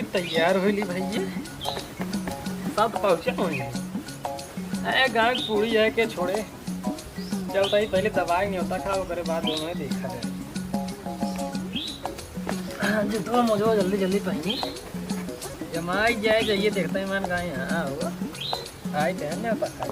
पूरी तैयार होली भैया सब पहुँचे होंगे। अरे गाँव पूरी है के छोड़े चलता ही पहले दवाई नहीं होता खाओ करे बाद दोनों ही देखा जाए। जितना मुझे जल्दी जल्दी पहनी जमाई जाए जाइए देखता ही मान गाय हाँ हो आई थे ना पक्का।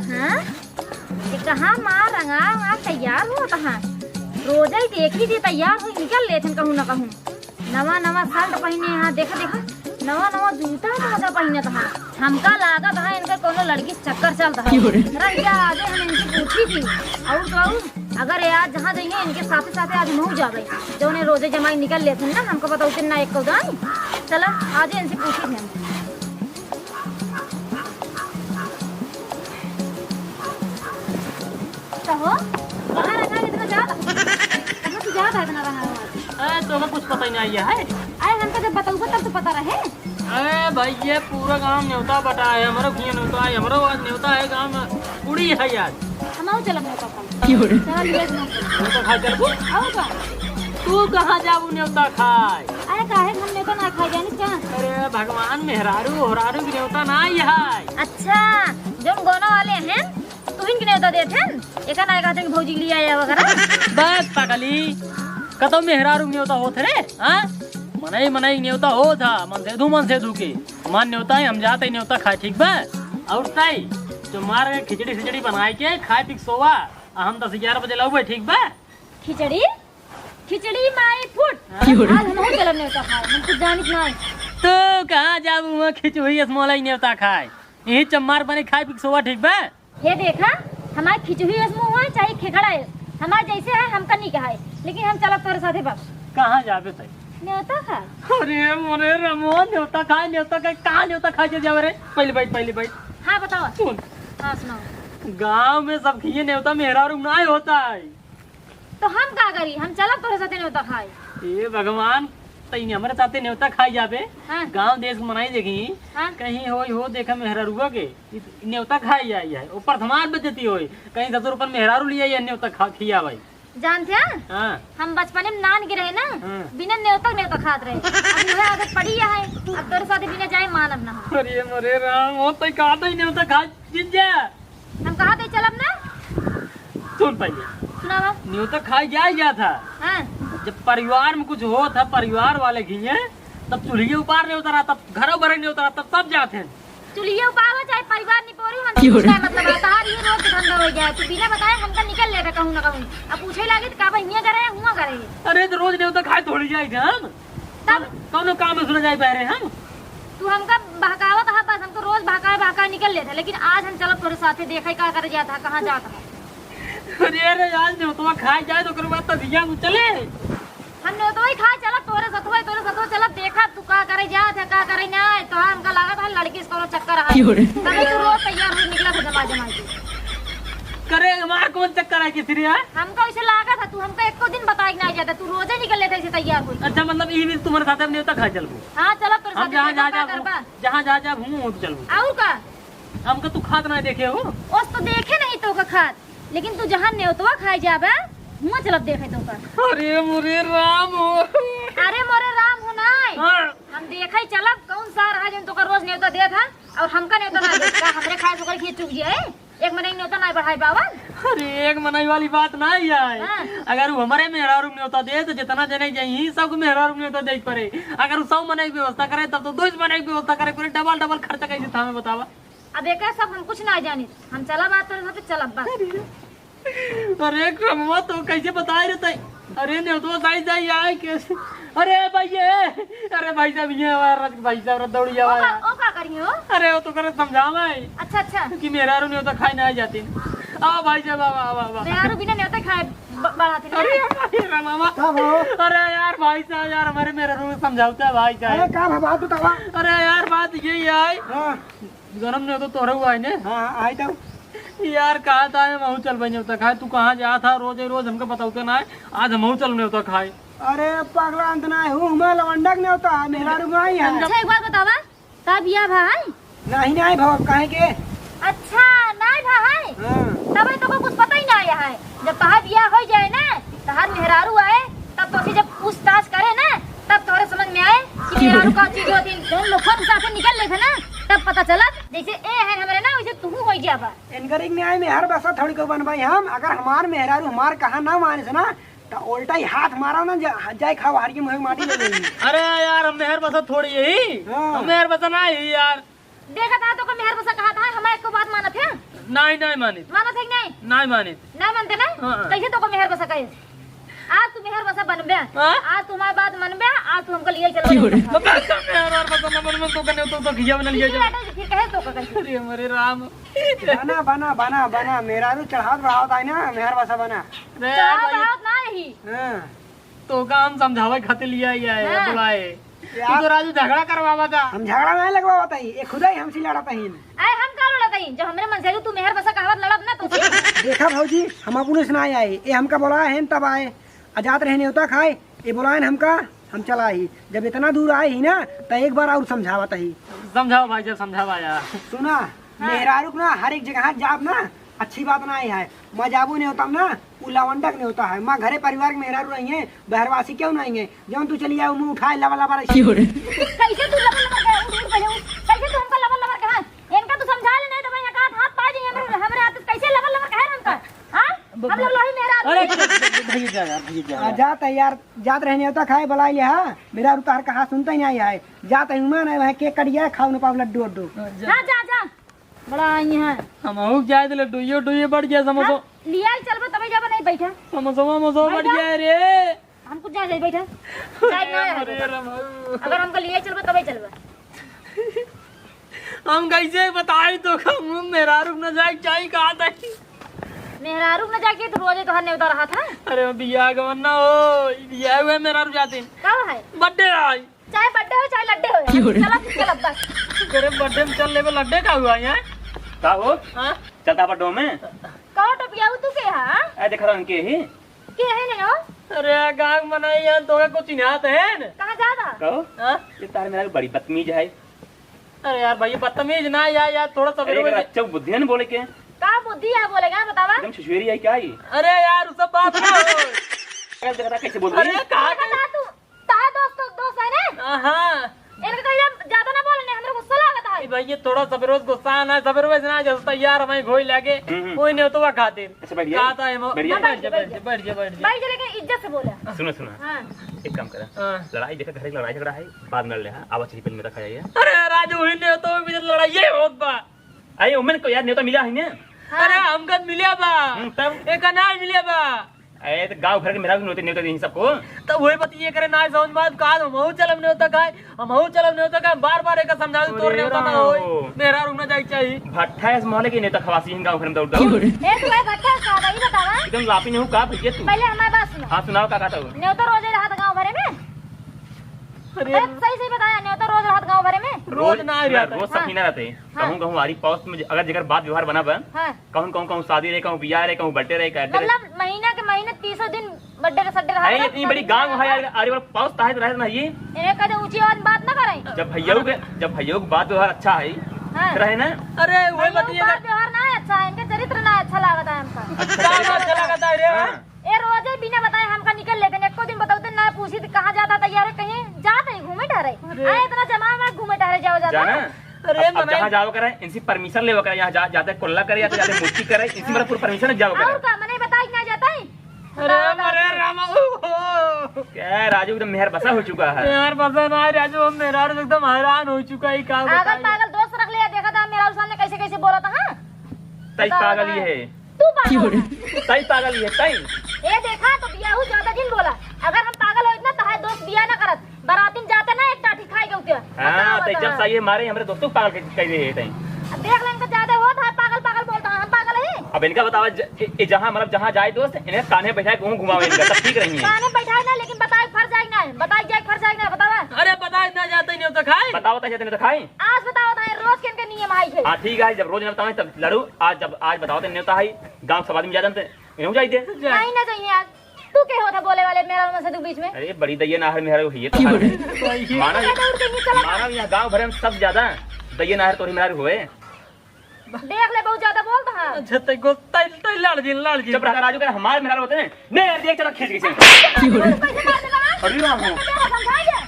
हाँ कहाँ माँ रंगा वहाँ तैयार हुआ कहाँ रोजा ही देख ही दे तैयार हुई निकल लेते कहूँ ना कहूँ नवा नवा शर्ट पहने यहाँ देखा देखा नवा नवा जूता ताजा पहने था हमका लागत है इनका कोनो लड़की चक्कर चलता है। आगे हम इनसे पूछी थी और तो अगर आज जहाँ जाएंगे इनके साथ साथ आज महू जावे जो उन्हें रोजे जमाई निकल लेते ना हमको बताओ ना एक कौदान चला आज इनसे पूछी थी हम। कहो कहाँ रखा इतना ज्यादा कहाँ से ज्यादा इतना रहा अरे तो कुछ पता ही नहीं है। अरे हमको जब बताऊंगा तब तो पता रहे। अरे भाई ये पूरा गांव न्योता बटा है हमारा भैया न्योता है हमारा आज न्योता है गांव में पूरी है यार। हम चल न्योता खा चल आओगा तू कहाँ जाबू न्योता खाए। अरे काहे हम न्योता ना खाई जानी क्या। अरे भगवान मेहरारू होरारू की न्योता ना है। अच्छा जो गोना वाले हैं तू इनकी न्योता देते हैं एक ना कहते हैं भौजी लिया आया वगैरह बस पागली कतो मेहरारू न्योता होते रे हाँ मनाई मनाई न्योता हो था मन से धू के मान न्योता है हम जाते न्योता खाए ठीक बा और ताई जो मार खिचड़ी खिचड़ी बनाए के खाए पी सोवा हम 10-11 बजे लाऊंगे ठीक बा। खिचड़ी खिचड़ी माई फूट आज हम हो चलब न्योता खाए हम कुछ जानित नहीं। तो कहाँ जाबू मैं खिचड़ी मलाई न्योता खाए यही चम्मार बने खाए पी सोवा ठीक बा। ये देखा हमारे खिचड़ी मुँह है चाहे खेखड़ा है हमारे जैसे है हमका नहीं कहा है लेकिन हम चलब तोरे साथे बस। कहाँ जाबे ताई न्योता खा। अरे मोरे रमो न्योता खाए कहाँ न्योता खाए जावे रे पहले बैठ। हाँ बताओ सुन हाँ सुनाओ। गांव में सब खिए न्योता मेहरारू ना होता है तो हम का करी हम चलब तोरे साथे न्योता खाए। ये भगवान तई हमारे साथे न्योता खाई जाबे। हाँ। गांव देश मनाई देखी हाँ। कहीं हो देखा मेहरारुआ के न्योता खाई आई है ऊपर धमाल बजती हो कहीं 10 रुपये मेहरारू लिया है न्योता खिया भाई जानते हैं हाँ। हम बचपन में नान गिरे ना हाँ। बिना न्योता खात रहे अब वह आदत पड़ी है अब तोरे साथे बिना जाए मानब ना। अरे मोरे राम वो तई कहा तो न्योता खा जिंजा हम कहा थे चलब ना। सुन पहले सुनावा न्योता खाई जा था हाँ। जब परिवार में कुछ हो था परिवार वाले खिए तब चूल्हे ऊपर नहीं उतरा तब घरों भरे नहीं उतरा तब सब जाते हैं। चुलिए उपार हो चाहे परिवार नहीं पोरी हम क्या मतलब आता है ये रोज धंधा हो गया तू बिना बताए हमका निकल लेगा कहूं ना कहूं अब पूछे लागे तो का भैया करे हुआ करे। अरे तो रोज न्योता खाए थोड़ी जाए हम तब कौन काम में सुन जाए पहरे हम तू हमका बहकावत है बस हमको रोज बहका निकल लेते लेकिन आज हम चलो तोरे साथे देखा क्या करे जाता है कहाँ जाता है। अरे आज न्योता खाए जाए तो करो बात दिया चले हम न्योता ही खा चला तोरे सतवा चला देखा तू का करे जात है का करे ना तो हमका लागत है लड़की से कोनो चक्कर है तभी तू रोज तैयार हो निकला था जमा जमा के करे हमारा कौन चक्कर है किसी रे हमको ऐसे लागत है तू हमको एको दिन बताई नहीं जाता तू रोजे निकल लेते ऐसे तैयार हो। अच्छा मतलब ये भी तुम्हारे साथ अब न्योता खा चलबू। हाँ चलो तोरे हम साथे जहाँ जा हूँ चलबू और का हमका तू खात ना देखे हो ओस तो देखे नहीं तो का खात लेकिन तू जहाँ न्योतवा खाई जाबे हुआ चलब देखे तो का। अरे मोरे राम हो अरे मोरे राम हो नाय हाँ। हम देखा चलब कौन सा रहा जन तो का रोज न्योता दे था और हमका न्योता ना दे का हमरे खाए तो खींच चुक जाए एक महीने न्योता ना बढ़ाई बावन। अरे एक मनाई वाली बात ना ही है हाँ। अगर वो हमारे मेहरारू न्योता दे तो जितना जने जाइए सब मेहरारू न्योता दे पड़े अगर 100 मने की व्यवस्था करे तब तो 200 मने की व्यवस्था करे पूरे डबल खर्चा कैसे था हमें बतावा। अब एक सब हम कुछ ना जानी हम चला बात तो चलब बात। अरे क्रमवा तो कैसे बताए रहते अरे न्योता साइज जाई आए कैसे अरे भाई साहब ये भाई साहब दौड़ी जावा ओ का करियो अरे वो तो करे समझावा अच्छा अच्छा कि मेहरारू न्योता खाई ना जाती आ भाई साहब आ मेहरारू बिना न्योता खाए बढ़ाते अरे मामा अरे यार भाई साहब यार हमारे मेहरारू समझाता है भाई साहब। अरे का बात बतावा। अरे यार बात यही है जन्म ने तो तोहरा हुआ है ने हाँ आई तो यार कहा था हम चल बने होता खाए तू कहाँ जा था रोज हमको बताते ना आज हम चल नहीं होता खाए। अरे पगला अंत ना हूँ मैं लवंडक नहीं होता मेहरारू भाई है। अच्छा एक बात बतावा तब या भाई नहीं नहीं भाव काहे के अच्छा नहीं भाई हाँ। तब तो कुछ पता ही नहीं आया है जब तहार बियाह हो जाए ना, तहार मेहरारू आए, तब तो जब पूछताछ करे ना, तब तोरे समझ में आए कि मेहरारू का चीज होती है। तुम लोग खुद साथ निकल लेथे ना, तब पता चला जैसे ए है हमरे ना, वैसे तू हो जाबा। इनकर एक न्याय में हर बसा थोड़ी को बनवाई हम। अगर हमार मेहरारू हमार कहा ना माने से ना, तो उल्टा ही हाथ मारा ना, जाए खाओ हार के मुँह में माटी ले लेंगे। अरे यार हम मेहर बसा थोड़ी यही, हम मेहर बसा ना ही यार। देखा था तो को मेहर बसा कहा था, हमें एक को बात मानत है? नहीं नहीं मानित, मानत है कि नहीं? नहीं मानित, नहीं मानते ना? हाँ। कैसे तो को मेहर बसा कहे? आज तू मेहर बसा बनबे, हाँ? आज तुम्हारी बात मनबे, आज तू हमको लिए चलो। तो कैसे मेहर बसा न मन में तो कने तो खिया बना लिया जा। फिर कहे तो का कैसे? अरे हमारे राम, बना बना बना बना मेहरारू चढ़ावत बढ़ावत आई ना, मेहर बसा बना। अरे चाह भाई, बात ना यही। हाँ। तो काम समझावे खातिर लिया ही है हाँ। बुलाए। तू तो राजू झगड़ा करवावा था। हम झगड़ा नहीं लगवा बताई, ये खुदा ही हमसे लड़ता ही। आए हम का लड़त है? जब हमरे मन से तू मेहर बसा कहावत लड़ब ना तो देखा भौजी, हम अपने से नहीं आए, ये हमका बोला है तब आए। आजाद रहने होता खाए, ये बोलाए हमका, हम चला ही। जब इतना दूर आए ही ना, तो एक बार और समझावत ही। समझाओ भाई, जब समझावा यार। सुना, मेहरारू ना हर एक जगह जाब ना अच्छी बात ना है। माँ जाबू नहीं होता ना, उलावंडक नहीं होता है। माँ घरे परिवार के मेहरारू नहीं है, बहरवासी क्यों नहीं है? जब तू चली जाओ मुँह उठाए लबा लबा कैसे तू लबर लबर कहे? उठ पहले उठ। कैसे तू हमका लबर लबर कहा? इनका तू समझा ले, नहीं तो मैं यहाँ का हाथ पा जाइए हमरे हाथ। कैसे लबर लबर कहे हमका? हां हम लोग लोही मेहरारू। अरे भई जा यार, भई जा। जात है यार, जात रहने होता खाए बुला लिया। मेरा उतार कहा सुनता ही नहीं है। जात है उमान है, केक कट गया, खाओ न पाओ लड्डू वड्डू। हां जा जा, बड़ा आई है। हम हो जाए तो लड्डू बढ़ गया समझो। लिया चलबे तबे जाबे नहीं बैठा। समझो बढ़ गया रे। हमको जा जाए बैठा। जाए ना अरे राम, अगर हमको लिए चलबे तबे चलबे। हम कैसे बताई तो हम मेरा रुक न जाए चाय कहा था। मेहरारू न जाके तो रोजे तो हन्ने उतर रहा था। अरे बिया का वरना हो बिया हुए मेरा रुक जाते कब है? बर्थडे आज, चाहे बर्थडे हो चाहे लड्डे हो, चला बस। तेरे बर्थडे में चल ले वो लड्डे का हुआ है का हो हां चलता बड्डो में कहो टपिया तू के हां ए देख रहा के ही के है ने हो? अरे गांग मनाई यार तो कुछ चिन्हात है न कहां जादा? कहो हां। ये तार मेरा बड़ी बदतमीज है। अरे यार भाई बदतमीज ना यार थोड़ा सा अरे अच्छा बुद्धि है न बोले के का बुद्धि है बोलेगा बतावा। एकदम शिशुरी है क्या ये? अरे यार उस सब बात ना हो। अरे देख रहा कैसे बोल रही अरे है? कहा का तू ता दोस्त है ने? हां इनके कहिए ज्यादा ना बोलने, हमरे गुस्सा लागत है। भाई ये थोड़ा सवेरोज गुस्सा ना सवेरोज ना जब तैयार हमें घोई लागे कोई नहीं तो वो खातिर अच्छा बढ़िया खाता है बढ़िया। बैठ जा भाई जरा के इज्जत से बोले। सुनो सुनो हां एक काम करा हाँ। लड़ाई देखा घर लड़ाई झगड़ा है बाद में लड़ ले आवाज चली पहले मेरा खाया अरे राजू हुई नहीं तो मुझे लड़ाई ये होत बा। अरे उमन को यार न्योता मिला है ना अरे हमका मिले बा तब एक अनाज मिले बा अरे तो गांव घर के मेरा भी न्योता दी सबको तब वही बतिए करे ना समझ बात का हम हूं चलम नहीं होता काय हम हूं चलम नहीं होता काय बार एक समझाओ तोर नहीं होता ना होई मेरा रुकना जाए चाहिए भट्ठा इस मोहल्ले की नेता खवासी हैं गांव घर में दौड़ दौड़ ए तू है भट्टा का भाई बतावा। एकदम लापी नहीं हूँ का भैया तू पहले हमारी बात सुनो। हाँ सुनाओ का कहता हूँ न्योता रोजे रहा था गांव भरे में? अरे अरे सही बताया, न्योता रोज रहा था गांव भरे में। रोज ना रहता रोज सब ना रहते हाँ। कहूँ आरी पौष में अगर जगह बात व्यवहार बना बा हां कहूँ शादी रहे कहूँ बियाह रहे कहूँ बर्थडे रहे कहते रहे मतलब महीना के महीने 30 दिन बर्थडे के सड्डे रहा। अरे इतनी बड़ी गांव है यार अरे बार पौष ताहे तो रहे ना ये इन्हें कहते ऊंची आवाज बात ना करें। जब भैया बात व्यवहार अच्छा है हां रहे ना अरे वही भैया बतिए बात व्यवहार ना अच्छा है, इनके चरित्र ना अच्छा लागता है हमका। क्या अच्छा लगा था रे हाँ। ए रोजे बिना बताए हमका निकल लेते, एको दिन बताते ना पूछी कहां जाता तैयार है, कहीं जाते ही घूमे ठहरे। आए इतना जमा में घूमे ठहरे जाओ जाता जाना है। अरे अब जहाँ जाओ करे इनसे परमिशन ले करे यहाँ जाते कुल्ला करे या तो जाते मुट्ठी करे इसी मतलब पूरा परमिशन जाओ और करे का मने बताई ना जाता है। अरे रामा क्या राजू एकदम मेहर बसा हो चुका है यार पता ना राजू हम मेरा एकदम हैरान हो चुका है क्या पागल बताइए। पागल दोस्त रख लिया, देखा था मेरा सामने कैसे कैसे बोला था। हां तई पागल ही है तू पागल तई पागल ही है तई ए देखा तो बियाहू ज्यादा दिन बोला। अगर हम पागल हो इतना तो है दोस्त बियाह ना करत, बाराती में जाते ना एक टाठी खाए गए उते। हाँ तई जब सही है मारे हमारे दोस्तों को पागल कह रहे हैं तई देख लेंगे तो ज्यादा हो था, पागल पागल बोलता है, हम पागल है। अब इनका बतावा जहाँ मतलब जहाँ जाए दोस्त इन्हें कान्हे बैठाए घूम घुमावे इनका सब ठीक रही है गाने बैठाए ना, लेकिन बताए फर्ज जाए ना, बताए जाए फर्ज जाए ना, बतावा। अरे पता इतना जाता ही नहीं होता खाए बताओ तई तो खाए आज बताओ था रोज के इनके नियम आई है। हाँ ठीक है जब रोज न बताओ तब लड़ू आज बताओ तो होता है गाँव सब आदमी जा जानते इन्हें जाइए नहीं ना चाहिए आज तू क्या होता बोले वाले मेरा में से तू बीच में। अरे बड़ी दैया नाहर में है तो माना दूर के नहीं चला। माना यहाँ गाँव भरे में सब ज्यादा दैया नाहर तो मेहर हुए देख ले बहुत ज्यादा बोलता है। अच्छा तेको तै लाड़ जी चुप रहा राजू, कर हमारे मेहरारू होते हैं नहीं यार, देख चलो खींच खींच कैसे मार देगा? अरे राम हो। समझाइए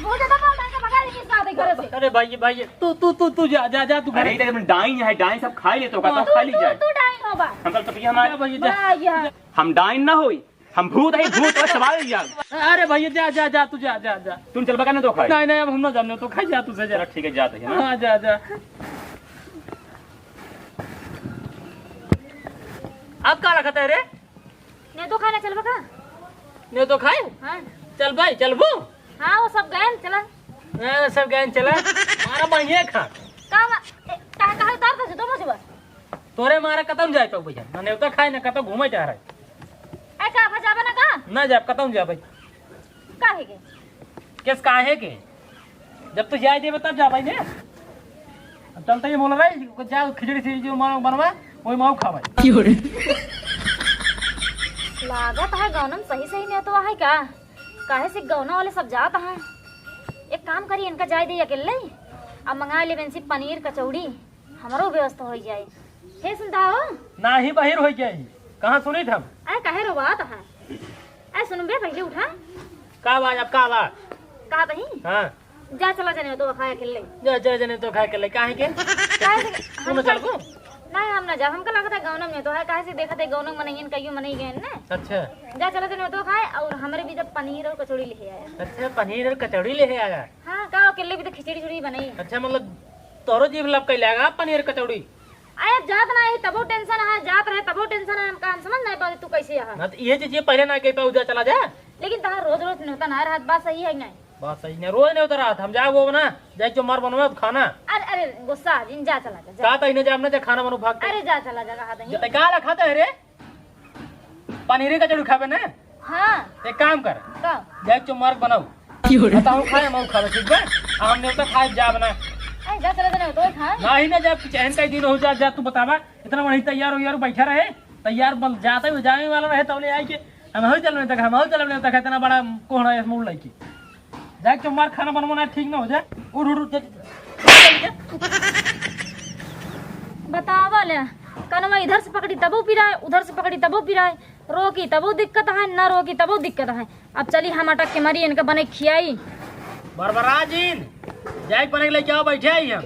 बहुत ज्यादा बोलता है, भगा दीजिए इस आदमी घर से। अरे भाई तू जा तू अरे इधर डाइन है, डाइन सब खा ले तो का खा ली जाए। तू डाइन होगा। हम कल तो पिया हमारे भाई भैया हम डाइन ना होई, हम भूत है, भूत और सवाल यार। अरे भैया जा तू जा तुम चल बका ना तो खाए। नहीं अब हम ना जाने तो खाई जा तू से जा। ठीक है जाते हैं ना। हाँ जा अब का रखा है रे? ने तो खाने चल बका। ने तो खाए हाँ चल भाई चल वो हाँ वो सब गए चला। सब गए चला मारा बढ़िया खा कहाँ उतार दो दो मुझे बस। तोरे मारा खत्म जाए तो भैया ना नेवता खाए ना कतो घूमे जा रहा है। ऐ का फजाबा ना का ना जा खत्म जा भाई। काहे के किस काहे के जब तू जाए देवे तब जा भाई ने। अब चलते ही बोल रहा है जा खिचड़ी से जो मानो बनवा वही माओ खा भाई। लागत है गौनम सही नहीं तो है का काहे से गौना वाले सब जाता है। एक काम करिए इनका जाए दे अकेले अब मंगा ले बेंसी पनीर कचौड़ी हमारो व्यवस्था हो जाए। हे सुनता हो ना ही बाहर हो जाए कहाँ सुनी थम ऐ काहे रो बात है। ऐ सुनबे पहले उठा का बात अब का बात कहा तही हाँ जा चला जाने तो खाए अकेले जा जने तो खाए के ले काहे के काहे से तू चल को नहीं हम ना जा हमका लगता है गौनम में तो है काहे से देखा थे गौनम मनइयन कइयो मनई गए ने। अच्छा जा चला जाने तो खाए और हमारे भी जब पनीर और कचौड़ी ले आया। अच्छा पनीर और कचौड़ी ले आया। हाँ का अकेले भी तो खिचड़ी चुड़ी बनाई। अच्छा मतलब तोरो जीव लब के लेगा पनीर कचौड़ी। आए जात ना है तबो टेंशन है जात रहे तबो टेंशन है हम समझ नहीं पाते तू कैसे है। ना तो ये चीज पहले ना कह पाऊ जा चला जा। लेकिन तहां रोज रोज नहीं होता ना रात बात सही है नहीं। बात सही नहीं रोज नहीं होता रात हम जाओ वो ना जाए जो मार बनवा खाना अरे अरे गुस्सा जिन जा चला जा का तो इन्हें जा अपने खाना बनू भाग अरे जा चला जा कहा दही। जते का खाता है रे पनीर कचौड़ी खाबे ना। हाँ एक काम कर का जाए जो मार बनाओ बताऊं खाए मऊ खावे ठीक है हमने तो खाए जा बना ऐ जा चला जाने तो खा ना ही ना जब चहन का दिन हो जा तू बतावा इतना वहीं तैयार हो यार बैठा रहे तैयार बल जाते हुए जाने वाला रहे तब ले आई के हम हो चलने तक हम हो चलने तक इतना बड़ा कोहना है मूड लगी जाके जो मार खाना बनवाना ठीक ना हो जाए उड़ उड़ बतावा ले कनवा इधर से पकड़ी तबो पिराए उधर से पकड़ी तबो पिराए रोकी तबो दिक्कत है ना रोकी तबो दिक्कत है। अब चली हम अटक के मारी इनका बने खियाई बरबरा जी जाए पने के लिए क्या बैठे आई हम